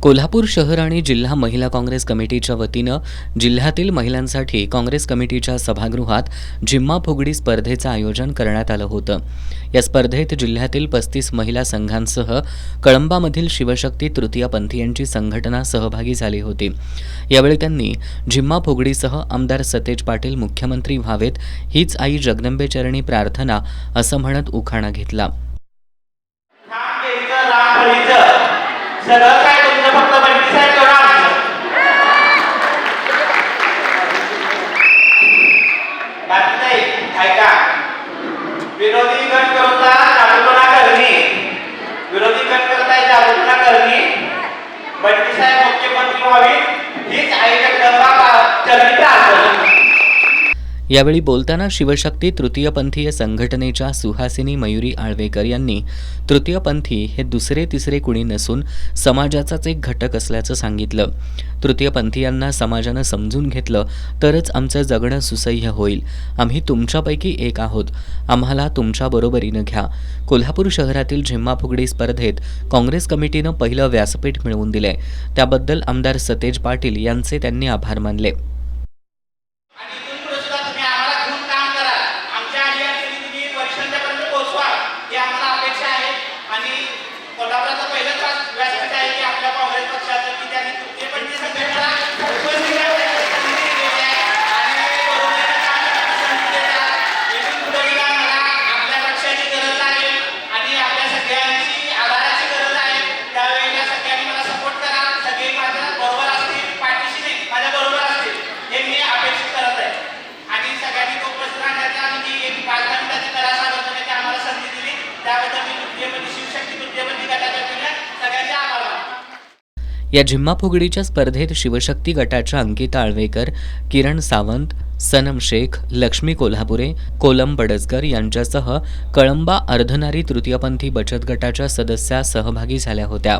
कोल्हापूर शहर आणि जिल्हा महिला काँग्रेस कमिटीच्या वतीनं जिल्ह्यातील महिलांसाठी काँग्रेस कमिटीच्या सभागृहात झिम्मा फुगडी स्पर्धेचं आयोजन करण्यात आलं होतं। या स्पर्धेत जिल्ह्यातील 35 महिला संघांसह कळंबामधील शिवशक्ती तृतीयपंथीयांची संघटना सहभागी झाली होती। यावेळी त्यांनी झिम्मा फुगडीसह आमदार सतेज पाटील मुख्यमंत्री व्हावेत हीच आई जगदंबेचरणी प्रार्थना असं म्हणत उखाणा घेतला। सगळं काय तुमचं फक्त बंटी साहेब तेवढं आमचं बाकी नाही। ऐका, विरोधी गट करता जागृतना करणे, विरोधी गट करताय जागृतना करणे, बंटी साहेब मुख्यमंत्री व्हावे हीच आई जगदंबा चरणी प्रार्थना। यावेळी बोलताना शिवशक्ती तृतीयपंथीय संघटनेच्या सुहासिनी मयुरी आळवेकर यांनी तृतीयपंथी हे दुसरे तिसरे कुणी नसून समाजाचाच एक घटक असल्याचं सांगितलं। तृतीयपंथीयांना समाजानं समजून घेतलं तरच आमचं जगणं सुसह्य होईल। आम्ही तुमच्यापैकी एक आहोत, आम्हाला तुमच्या बरोबरीनं घ्या। कोल्हापूर शहरातील झिम्मा फुगडी स्पर्धेत काँग्रेस कमिटीनं पहिलं व्यासपीठ मिळवून दिलंय, त्याबद्दल आमदार सतेज पाटील यांचे त्यांनी आभार मानले। या झिम्मा फुगडीच्या स्पर्धेत शिवशक्ती गटाच्या अंकिता आळवेकर, किरण सावंत, सनम शेख, लक्ष्मी कोल्हापुरे, कोलम बडसकर यांच्यासह कळंबा अर्धनारी तृतीयपंथी बचत गटाच्या सदस्या सहभागी झाल्या होत्या।